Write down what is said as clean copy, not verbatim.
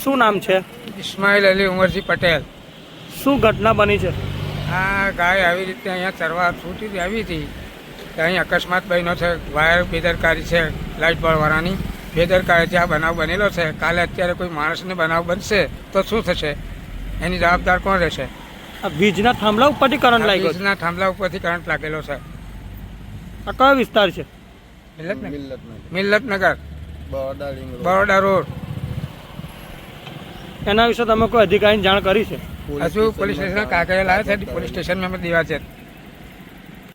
શું નામ છે? ઇસ્માઇલ અલી ઉમરજી પટેલ. શું ઘટના બની છે? આ ગાય આવી રીતે અહીંયા ચરવા છૂટી આવી હતી તો અહીં અકસ્માત બન્યો છે. વાયર બેદરકારી છે, લાઇટ બોર્ડવાળાની બેદરકારીથી આ બનાવ બનેલો છે. કાલે અત્યારે કોઈ માણસને બનાવ બનશે તો શું થશે? એની જવાબદાર કોણ રહેશે? આ વીજના થાંભલા ઉપરથી કરંટ લાગ્યો છે. વીજના થાંભલા ઉપરથી કરંટ લાગેલો છે. આ કયો વિસ્તાર છે? મિલ્લતનગર, બરોડા રોડ. એના વિશે તમે કોઈ અધિકારીને જાણ કરી છે? હજુ પોલીસ સ્ટેશન કાગળ લાવે છે, પોલીસ સ્ટેશનમાં અમે દેવા છે.